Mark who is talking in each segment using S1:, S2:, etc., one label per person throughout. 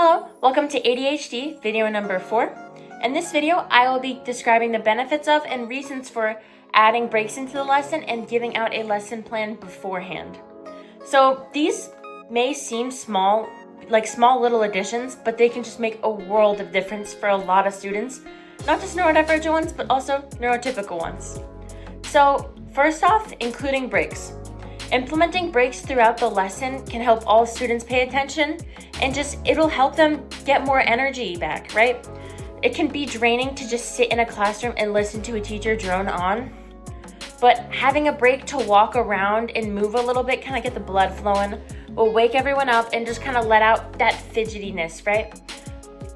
S1: Hello, welcome to ADHD video number 4. In this video, I will be describing the benefits of and reasons for adding breaks into the lesson and giving out a lesson plan beforehand. So these may seem small, like small little additions, but they can just make a world of difference for a lot of students, not just neurodivergent ones, but also neurotypical ones. So first off, including breaks. Implementing breaks throughout the lesson can help all students pay attention and it'll help them get more energy back, right? It can be draining to just sit in a classroom and listen to a teacher drone on, but having a break to walk around and move a little bit, kind of get the blood flowing, will wake everyone up and just kind of let out that fidgetiness, right?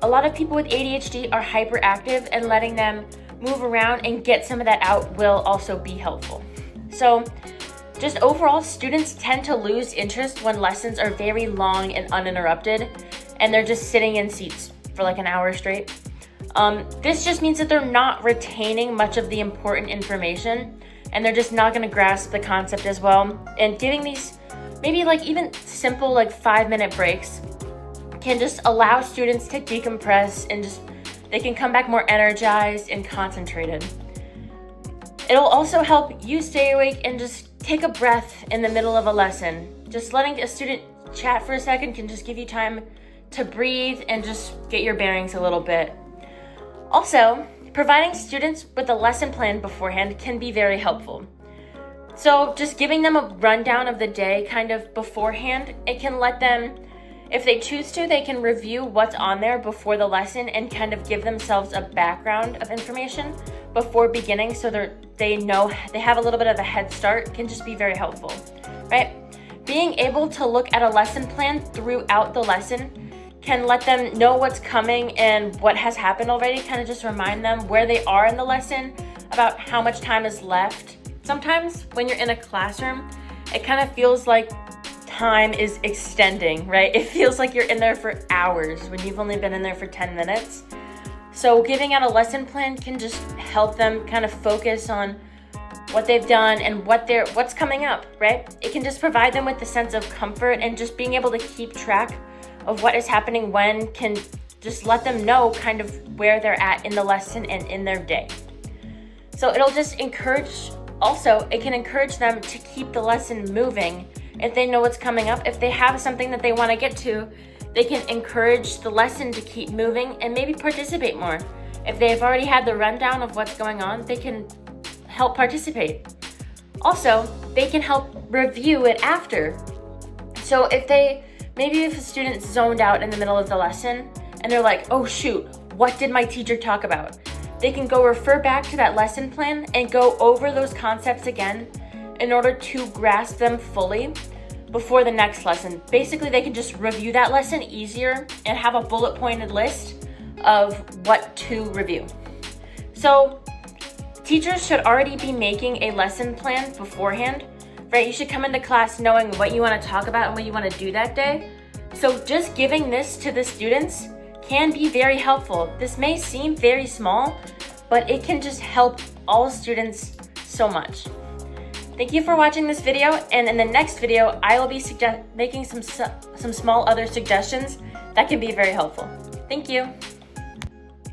S1: A lot of people with ADHD are hyperactive, and letting them move around and get some of that out will also be helpful. So just overall, students tend to lose interest when lessons are very long and uninterrupted, and they're just sitting in seats for like an hour straight. This just means that they're not retaining much of the important information, and they're just not going to grasp the concept as well. And giving these maybe like even simple like 5-minute breaks can just allow students to decompress and they can come back more energized and concentrated. It'll also help you stay awake and just take a breath in the middle of a lesson. Just letting a student chat for a second can just give you time to breathe and just get your bearings a little bit. Also, providing students with a lesson plan beforehand can be very helpful. So just giving them a rundown of the day kind of beforehand, it can let them, if they choose to, they can review what's on there before the lesson and kind of give themselves a background of information before beginning, so they know they have a little bit of a head start. Can just be very helpful, right? Being able to look at a lesson plan throughout the lesson can let them know what's coming and what has happened already, kind of just remind them where they are in the lesson, about how much time is left. Sometimes when you're in a classroom, it kind of feels like time is extending, right? It feels like you're in there for hours when you've only been in there for 10 minutes. So giving out a lesson plan can just help them kind of focus on what they've done and what's coming up, right? It can just provide them with the sense of comfort, and just being able to keep track of what is happening when can just let them know kind of where they're at in the lesson and in their day. So it'll just encourage, also it can encourage them to keep the lesson moving. If they know what's coming up, if they have something that they want to get to, they can encourage the lesson to keep moving and maybe participate more. If they've already had the rundown of what's going on, they can help participate. Also, they can help review it after. So if a student zoned out in the middle of the lesson and they're like, oh shoot, what did my teacher talk about? They can go refer back to that lesson plan and go over those concepts again in order to grasp them fully before the next lesson. Basically, they can just review that lesson easier and have a bullet pointed list of what to review. So teachers should already be making a lesson plan beforehand, right? You should come into class knowing what you want to talk about and what you want to do that day. So just giving this to the students can be very helpful. This may seem very small, but it can just help all students so much. Thank you for watching this video, and in the next video, I will be making some small other suggestions that can be very helpful. Thank you.